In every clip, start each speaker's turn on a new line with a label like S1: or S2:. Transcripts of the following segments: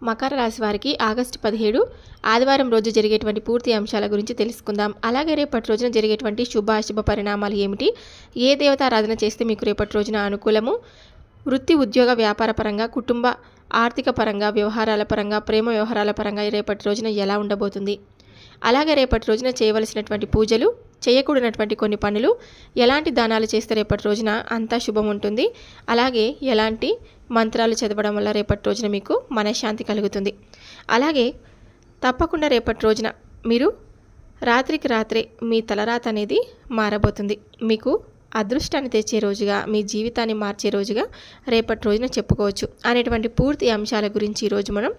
S1: మకర రాశి వారికి ఆగస్టు 17 ఆదివారం రోజు జరిగేటువంటి పూర్తి అంశాల గురించి తెలుసుకుందాం. అలాగే రేపటి రోజున జరిగేటువంటి శుభ పరిణామాలు ఏమిటి, ఏ దేవతారాధన చేస్తే మీకు రేపటి రోజున అనుకూలము, వృత్తి ఉద్యోగ వ్యాపార పరంగా, కుటుంబ ఆర్థిక పరంగా, వ్యవహారాల పరంగా, ప్రేమ వ్యవహారాల పరంగా రేపటి రోజున ఎలా ఉండబోతుంది, అలాగే రేపటి రోజున చేయవలసినటువంటి పూజలు, చేయకూడనటువంటి కొన్ని పనులు, ఎలాంటి దానాలు చేస్తే రేపటి రోజున అంతా శుభం ఉంటుంది, అలాగే ఎలాంటి మంత్రాలు చదవడం వల్ల రేపటి రోజున మీకు మనశ్శాంతి కలుగుతుంది. అలాగే తప్పకుండా రేపటి రోజున మీరు రాత్రికి రాత్రే మీ తలరాత అనేది మారబోతుంది. మీకు అదృష్టాన్ని తెచ్చే రోజుగా, మీ జీవితాన్ని మార్చే రోజుగా రేపటి రోజున చెప్పుకోవచ్చు అనేటువంటి పూర్తి అంశాల గురించి ఈరోజు మనం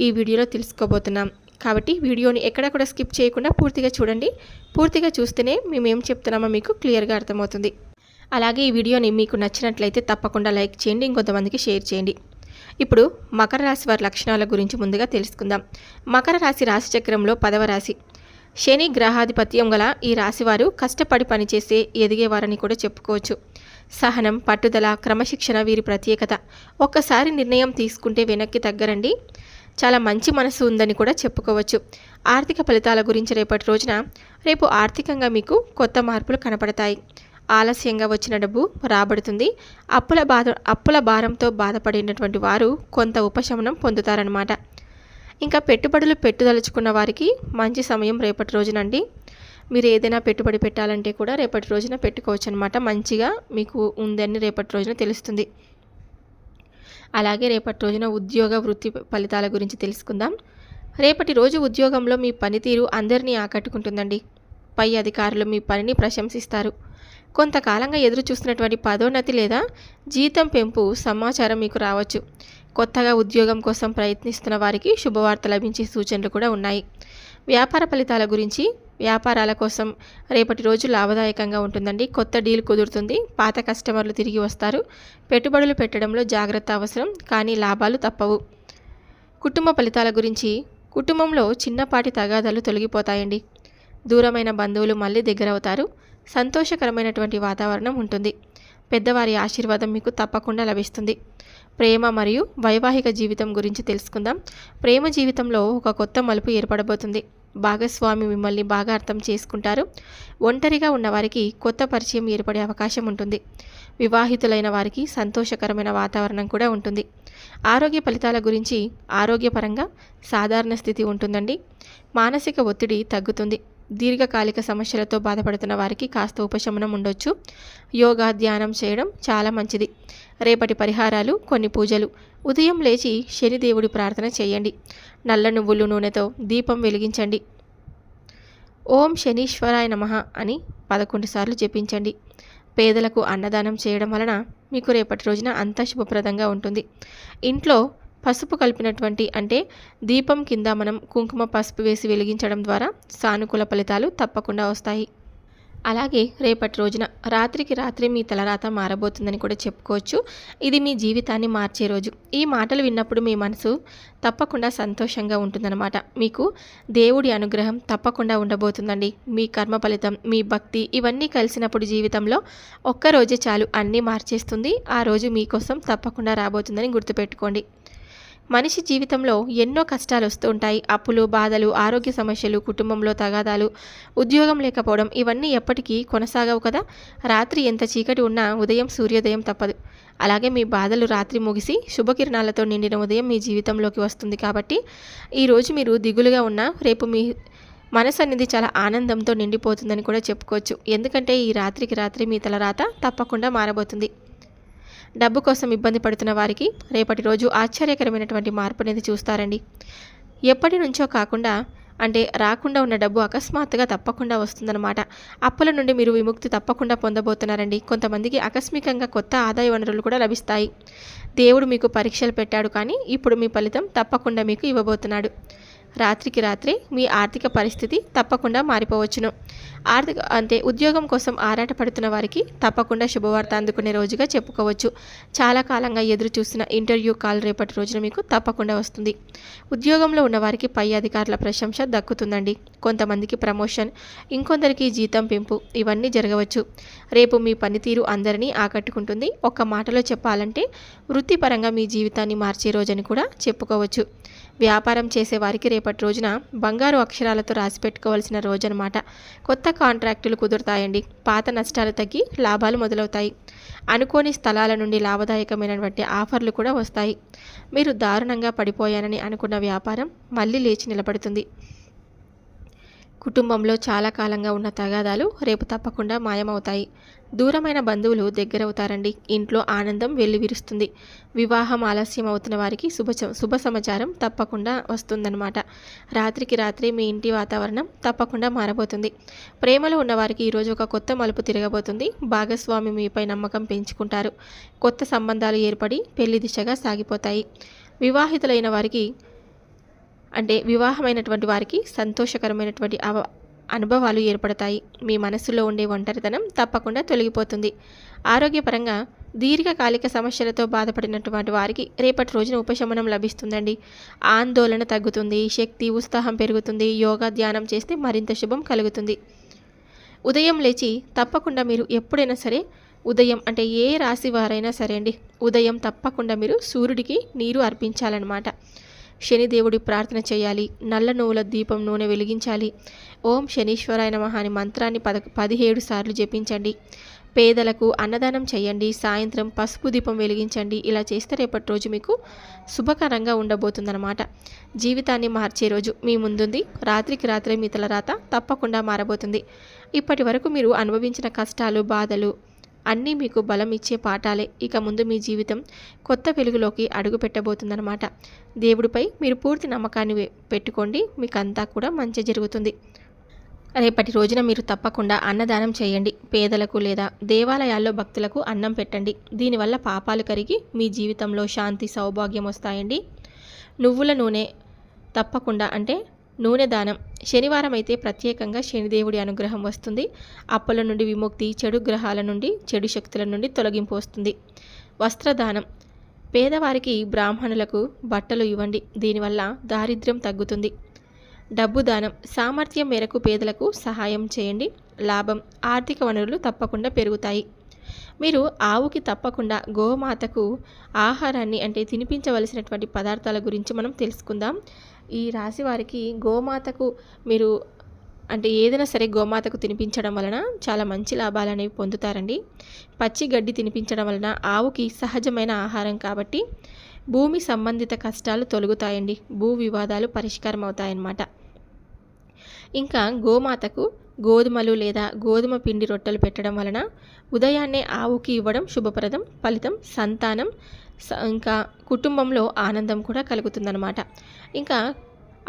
S1: ఈ వీడియోలో తెలుసుకోబోతున్నాం. కాబట్టి వీడియోని ఎక్కడ కూడా స్కిప్ చేయకుండా పూర్తిగా చూడండి. పూర్తిగా చూస్తేనే మేమేం చెప్తున్నామో మీకు క్లియర్గా అర్థమవుతుంది. అలాగే ఈ వీడియోని మీకు నచ్చినట్లయితే తప్పకుండా లైక్ చేయండి, ఇంకొంతమందికి షేర్ చేయండి. ఇప్పుడు మకర రాశి వారి లక్షణాల గురించి ముందుగా తెలుసుకుందాం. మకర రాశి రాశిచక్రంలో 10వ రాశి. శని గ్రహాధిపత్యం గల ఈ రాశివారు కష్టపడి పనిచేసే ఎదిగేవారని కూడా చెప్పుకోవచ్చు. సహనం, పట్టుదల, క్రమశిక్షణ వీరి ప్రత్యేకత. ఒక్కసారి నిర్ణయం తీసుకుంటే వెనక్కి తగ్గరండి. చాలా మంచి మనసు ఉందని కూడా చెప్పుకోవచ్చు. ఆర్థిక ఫలితాల గురించి రేపు ఆర్థికంగా మీకు కొత్త మార్పులు కనపడతాయి. ఆలస్యంగా వచ్చిన డబ్బు రాబడుతుంది. అప్పుల భారంతో బాధపడినటువంటి వారు కొంత ఉపశమనం పొందుతారనమాట. ఇంకా పెట్టుబడులు పెట్టదలుచుకున్న వారికి మంచి సమయం రేపటి రోజునండి. మీరు ఏదైనా పెట్టుబడి పెట్టాలంటే కూడా రేపటి రోజున పెట్టుకోవచ్చు అనమాట. మంచిగా మీకు ఉందని రేపటి రోజున తెలుస్తుంది. అలాగే రేపటి రోజున ఉద్యోగ వృత్తి ఫలితాల గురించి తెలుసుకుందాం. రేపటి రోజు ఉద్యోగంలో మీ పనితీరు అందరినీ ఆకట్టుకుంటుందండి. పై అధికారులు మీ పనిని ప్రశంసిస్తారు. కొంతకాలంగా ఎదురు చూస్తున్నటువంటి పదోన్నతి లేదా జీతం పెంపు సమాచారం మీకు రావచ్చు. కొత్తగా ఉద్యోగం కోసం ప్రయత్నిస్తున్న వారికి శుభవార్త లభించే సూచనలు కూడా ఉన్నాయి. వ్యాపార ఫలితాల గురించి, వ్యాపారాల కోసం రేపటి రోజు లాభదాయకంగా ఉంటుందండి. కొత్త డీల్ కుదురుతుంది. పాత కస్టమర్లు తిరిగి వస్తారు. పెట్టుబడులు పెట్టడంలో జాగ్రత్త అవసరం, కానీ లాభాలు తప్పవు. కుటుంబ ఫలితాల గురించి, కుటుంబంలో చిన్నపాటి తగాదాలు తొలగిపోతాయండి. దూరమైన బంధువులు మళ్ళీ దగ్గరవుతారు. సంతోషకరమైనటువంటి వాతావరణం ఉంటుంది. పెద్దవారి ఆశీర్వాదం మీకు తప్పకుండా లభిస్తుంది. ప్రేమ మరియు వైవాహిక జీవితం గురించి తెలుసుకుందాం. ప్రేమ జీవితంలో ఒక కొత్త మలుపు ఏర్పడబోతుంది. భాగస్వామి మిమ్మల్ని బాగా అర్థం చేసుకుంటారు. ఒంటరిగా ఉన్నవారికి కొత్త పరిచయం ఏర్పడే అవకాశం ఉంటుంది. వివాహితులైన వారికి సంతోషకరమైన వాతావరణం కూడా ఉంటుంది. ఆరోగ్య ఫలితాల గురించి, ఆరోగ్యపరంగా సాధారణ స్థితి ఉంటుందండి. మానసిక ఒత్తిడి తగ్గుతుంది. దీర్ఘకాలిక సమస్యలతో బాధపడుతున్న వారికి కాస్త ఉపశమనం ఉండొచ్చు. యోగా, ధ్యానం చేయడం చాలా మంచిది. రేపటి పరిహారాలు, కొన్ని పూజలు. ఉదయం లేచి శనిదేవుడి ప్రార్థన చేయండి. నల్ల నువ్వులు నూనెతో దీపం వెలిగించండి. ఓం శనీశ్వరాయ నమః అని 11 సార్లు జపించండి. పేదలకు అన్నదానం చేయడం వలన మీకు రేపటి రోజున అంతా శుభప్రదంగా ఉంటుంది. ఇంట్లో పసుపు కలిపినటువంటి, అంటే దీపం కింద మనం కుంకుమ పసుపు వేసి వెలిగించడం ద్వారా సానుకూల ఫలితాలు తప్పకుండా వస్తాయి. అలాగే రేపటి రోజున రాత్రికి రాత్రి మీ తలరాత మారబోతుందని కూడా చెప్పుకోవచ్చు. ఇది మీ జీవితాన్ని మార్చే రోజు. ఈ మాటలు విన్నప్పుడు మీ మనసు తప్పకుండా సంతోషంగా ఉంటుందన్నమాట. మీకు దేవుడి అనుగ్రహం తప్పకుండా ఉండబోతుందండి. మీ కర్మ ఫలితం, మీ భక్తి ఇవన్నీ కలిసినప్పుడు జీవితంలో ఒక్కరోజే చాలు, అన్నీ మార్చేస్తుంది. ఆ రోజు మీకోసం తప్పకుండా రాబోతుందని గుర్తుపెట్టుకోండి. మనిషి జీవితంలో ఎన్నో కష్టాలు వస్తూ ఉంటాయి. అప్పులు, బాధలు, ఆరోగ్య సమస్యలు, కుటుంబంలో తగాదాలు, ఉద్యోగం లేకపోవడం ఇవన్నీ ఎప్పటికీ కొనసాగవు కదా. రాత్రి ఎంత చీకటి ఉన్నా ఉదయం సూర్యోదయం తప్పదు. అలాగే మీ బాధలు రాత్రి ముగిసి శుభకిరణాలతో నిండిన ఉదయం మీ జీవితంలోకి వస్తుంది. కాబట్టి ఈరోజు మీరు దిగులుగా ఉన్నా రేపు మీ మనసు అనేది చాలా ఆనందంతో నిండిపోతుందని కూడా చెప్పుకోవచ్చు. ఎందుకంటే ఈ రాత్రికి రాత్రి మీ తలరాత తప్పకుండా మారబోతుంది. డబ్బు కోసం ఇబ్బంది పడుతున్న వారికి రేపటి రోజు ఆశ్చర్యకరమైనటువంటి మార్పు అనేది చూస్తారండి. ఎప్పటి నుంచో కాకుండా, అంటే రాకుండా ఉన్న డబ్బు అకస్మాత్తుగా తప్పకుండా వస్తుందన్నమాట. అప్పుల నుండి మీరు విముక్తి తప్పకుండా పొందబోతున్నారండి. కొంతమందికి ఆకస్మికంగా కొత్త ఆదాయ వనరులు కూడా లభిస్తాయి. దేవుడు మీకు పరీక్షలు పెట్టాడు, కానీ ఇప్పుడు మీ ఫలితం తప్పకుండా మీకు ఇవ్వబోతున్నాడు. రాత్రికి రాత్రే మీ ఆర్థిక పరిస్థితి తప్పకుండా మారిపోవచ్చును. ఉద్యోగం కోసం ఆరాటపడుతున్న వారికి తప్పకుండా శుభవార్త అందుకునే రోజుగా చెప్పుకోవచ్చు. చాలా కాలంగా ఎదురు చూసిన ఇంటర్వ్యూ కాల్ రేపటి రోజున మీకు తప్పకుండా వస్తుంది. ఉద్యోగంలో ఉన్నవారికి పై అధికారుల ప్రశంస దక్కుతుందండి. కొంతమందికి ప్రమోషన్, ఇంకొందరికి జీతం పెంపు, ఇవన్నీ జరగవచ్చు. రేపు మీ పనితీరు అందరినీ ఆకట్టుకుంటుంది. ఒక్క మాటలో చెప్పాలంటే వృత్తిపరంగా మీ జీవితాన్ని మార్చే రోజని కూడా చెప్పుకోవచ్చు. వ్యాపారం చేసేవారికి రేపటి రోజున బంగారు అక్షరాలతో రాసి పెట్టుకోవాల్సిన రోజనమాట. కొత్త కాంట్రాక్టులు కుదురుతాయండి. పాత నష్టాలు తగ్గి లాభాలు మొదలవుతాయి. అనుకోని స్థలాల నుండి లాభదాయకమైనటువంటి ఆఫర్లు కూడా వస్తాయి. మీరు దారుణంగా పడిపోయానని అనుకున్న వ్యాపారం మళ్ళీ లేచి నిలబడుతుంది. కుటుంబంలో చాలా కాలంగా ఉన్న తగాదాలు రేపు తప్పకుండా మాయమవుతాయి. దూరమైన బంధువులు దగ్గరవుతారండి. ఇంట్లో ఆనందం వెల్లివిరుస్తుంది. వివాహం ఆలస్యం అవుతున్న వారికి శుభ సమాచారం తప్పకుండా వస్తుందన్నమాట. రాత్రికి రాత్రే మీ ఇంటి వాతావరణం తప్పకుండా మారబోతుంది. ప్రేమలో ఉన్నవారికి ఈరోజు ఒక కొత్త మలుపు తిరగబోతుంది. భాగస్వామి మీపై నమ్మకం పెంచుకుంటారు. కొత్త సంబంధాలు ఏర్పడి పెళ్లి దిశగా సాగిపోతాయి. వివాహితులైన వారికి వివాహమైనటువంటి వారికి సంతోషకరమైనటువంటి అనుభవాలు ఏర్పడతాయి. మీ మనస్సులో ఉండే ఒంటరితనం తప్పకుండా తొలగిపోతుంది. ఆరోగ్యపరంగా దీర్ఘకాలిక సమస్యలతో బాధపడినటువంటి వారికి రేపటి రోజున ఉపశమనం లభిస్తుందండి. ఆందోళన తగ్గుతుంది. శక్తి, ఉత్సాహం పెరుగుతుంది. యోగా, ధ్యానం చేస్తే మరింత శుభం కలుగుతుంది. ఉదయం లేచి తప్పకుండా మీరు ఎప్పుడైనా సరే ఉదయం ఏ రాశి వారైనా సరే అండి, ఉదయం తప్పకుండా మీరు సూర్యుడికి నీరు అర్పించాలన్నమాట. శనిదేవుడి ప్రార్థన చేయాలి. నల్ల నువ్వుల దీపం నూనె వెలిగించాలి. ఓం శనీశ్వరాయ నమః అని మంత్రాన్ని 17 సార్లు జపించండి. పేదలకు అన్నదానం చేయండి. సాయంత్రం పసుపు దీపం వెలిగించండి. ఇలా చేస్తే రేపటి రోజు మీకు శుభకరంగా ఉండబోతుందన్నమాట. జీవితాన్ని మార్చే రోజు మీ ముందుంది. రాత్రికి రాత్రే మీ తలరాత తప్పకుండా మారబోతుంది. ఇప్పటి వరకు మీరు అనుభవించిన కష్టాలు, బాధలు అన్నీ మీకు బలం ఇచ్చే పాఠాలే. ఇక ముందు మీ జీవితం కొత్త వెలుగులోకి అడుగు పెట్టబోతుందన్నమాట. దేవుడిపై మీరు పూర్తి నమ్మకాన్ని పెట్టుకోండి. మీకంతా కూడా మంచి జరుగుతుంది. రేపటి రోజున మీరు తప్పకుండా అన్నదానం చేయండి. పేదలకు లేదా దేవాలయాల్లో భక్తులకు అన్నం పెట్టండి. దీనివల్ల పాపాలు కరిగి మీ జీవితంలో శాంతి, సౌభాగ్యం వస్తాయండి. నువ్వుల నూనె తప్పకుండా నూనె దానం. శనివారం అయితే ప్రత్యేకంగా శనిదేవుడి అనుగ్రహం వస్తుంది. అప్పుల నుండి విముక్తి, చెడు గ్రహాల నుండి, చెడు శక్తుల నుండి తొలగింపు వస్తుంది. వస్త్రదానం. పేదవారికి, బ్రాహ్మణులకు బట్టలు ఇవ్వండి. దీనివల్ల దారిద్ర్యం తగ్గుతుంది. డబ్బు దానం. సామర్థ్యం మేరకు పేదలకు సహాయం చేయండి. లాభం, ఆర్థిక వనరులు తప్పకుండా పెరుగుతాయి. మీరు ఆవుకి తప్పకుండా గోమాతకు ఆహారాన్ని తినిపించవలసినటువంటి పదార్థాల గురించి మనం తెలుసుకుందాం. ఈ రాశి వారికి గోమాతకు మీరు ఏదైనా సరే గోమాతకు తినిపించడం వలన చాలా మంచి లాభాలు అనేవి పొందుతారండి. పచ్చి గడ్డి తినిపించడం వలన ఆవుకి సహజమైన ఆహారం కాబట్టి భూమి సంబంధిత కష్టాలు తొలగుతాయండి. భూ వివాదాలు పరిష్కారం అవుతాయన్నమాట. ఇంకా గోమాతకు గోధుమలు లేదా గోధుమ పిండి రొట్టెలు పెట్టడం వలన ఉదయాన్నే ఆవుకి ఇవ్వడం శుభప్రదం. ఫలితం సంతానం, ఇంకా కుటుంబంలో ఆనందం కూడా కలుగుతుందన్నమాట. ఇంకా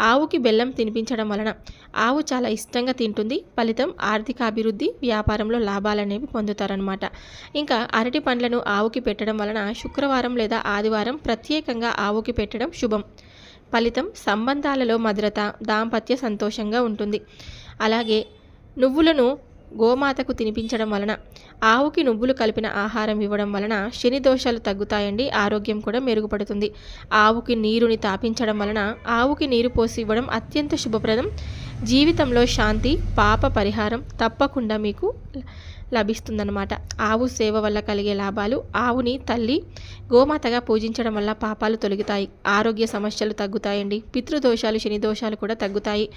S1: ఆవుకి బెల్లం తినిపించడం వలన ఆవు చాలా ఇష్టంగా తింటుంది. ఫలితం ఆర్థిక అభివృద్ధి, వ్యాపారంలో లాభాలు అనేవి పొందుతారనమాట. ఇంకా అరటి పండ్లను ఆవుకి పెట్టడం వలన శుక్రవారం లేదా ఆదివారం ప్రత్యేకంగా ఆవుకి పెట్టడం శుభం. ఫలితం సంబంధాలలో మధురత, దాంపత్య సంతోషంగా ఉంటుంది. అలాగే నువ్వులను గోమాతకు తినిపించడం వలన, ఆవుకి నువ్వులు కలిపిన ఆహారం ఇవ్వడం వలన శని దోషాలు తగ్గుతాయండి. ఆరోగ్యం కూడా మెరుగుపడుతుంది. ఆవుకి నీరుని తాపించడం వలన ఆవుకి నీరు పోసి ఇవ్వడం అత్యంత శుభప్రదం. జీవితంలో శాంతి, పాప పరిహారం తప్పకుండా మీకు లభిస్తుందన్నమాట. ఆవు సేవ వల్ల కలిగే లాభాలు. ఆవుని తల్లి గోమాతగా పూజించడం వల్ల పాపాలు తొలగుతాయి. ఆరోగ్య సమస్యలు తగ్గుతాయండి. పితృదోషాలు, శని దోషాలు కూడా తగ్గుతాయి.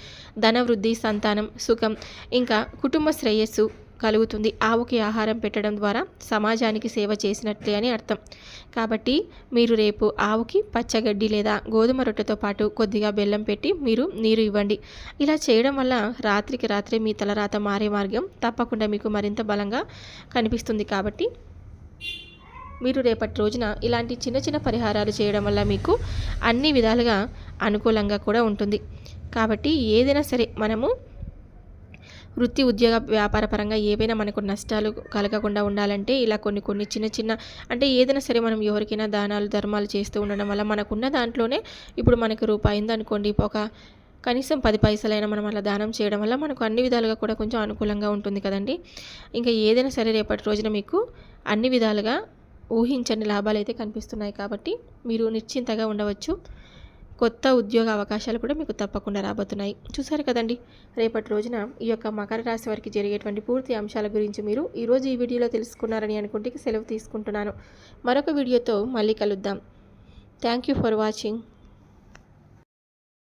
S1: ధనవృద్ధి, సంతానం, సుఖం, ఇంకా కుటుంబ శ్రేయస్సు కలుగుతుంది. ఆవుకి ఆహారం పెట్టడం ద్వారా సమాజానికి సేవ చేసినట్లే అని అర్థం. కాబట్టి మీరు రేపు ఆవుకి పచ్చగడ్డి లేదా గోధుమ రొట్టెతో పాటు కొద్దిగా బెల్లం పెట్టి మీరు నీరు ఇవ్వండి. ఇలా చేయడం వల్ల రాత్రికి రాత్రే మీ తలరాత మారే మార్గం తప్పకుండా మీకు మరింత బలంగా కనిపిస్తుంది. కాబట్టి మీరు రేపటి రోజున ఇలాంటి చిన్న చిన్న పరిహారాలు చేయడం వల్ల మీకు అన్ని విధాలుగా అనుకూలంగా కూడా ఉంటుంది. కాబట్టి ఏదైనా సరే మనము వృత్తి, ఉద్యోగ, వ్యాపార పరంగా ఏవైనా మనకు నష్టాలు కలగకుండా ఉండాలంటే ఇలా కొన్ని చిన్న చిన్న ఏదైనా సరే మనం ఎవరికైనా దానాలు, ధర్మాలు చేస్తూ ఉండడం వల్ల మనకున్న దాంట్లోనే ఇప్పుడు మనకు రూపాయి ఉందనుకోండి, ఒక కనీసం 10 పైసలైనా మనం అలా దానం చేయడం వల్ల మనకు అన్ని విధాలుగా కూడా కొంచెం అనుకూలంగా ఉంటుంది కదండి. ఇంకా ఏదైనా సరే రేపటి రోజున మీకు అన్ని విధాలుగా ఊహించని లాభాలైతే కనిపిస్తున్నాయి కాబట్టి మీరు నిశ్చింతగా ఉండవచ్చు. కొత్త ఉద్యోగ అవకాశాలు కూడా మీకు తప్పకుండా రాబోతున్నాయి. చూసారు కదండి, రేపటి రోజున ఈ యొక్క మకర రాశి వారికి జరిగేటువంటి పూర్తి అంశాల గురించి మీరు ఈరోజు ఈ వీడియోలో తెలుసుకున్నారని అనుకుంటే సెలవు తీసుకుంటున్నాను. మరొక వీడియోతో మళ్ళీ కలుద్దాం. Thank you for watching.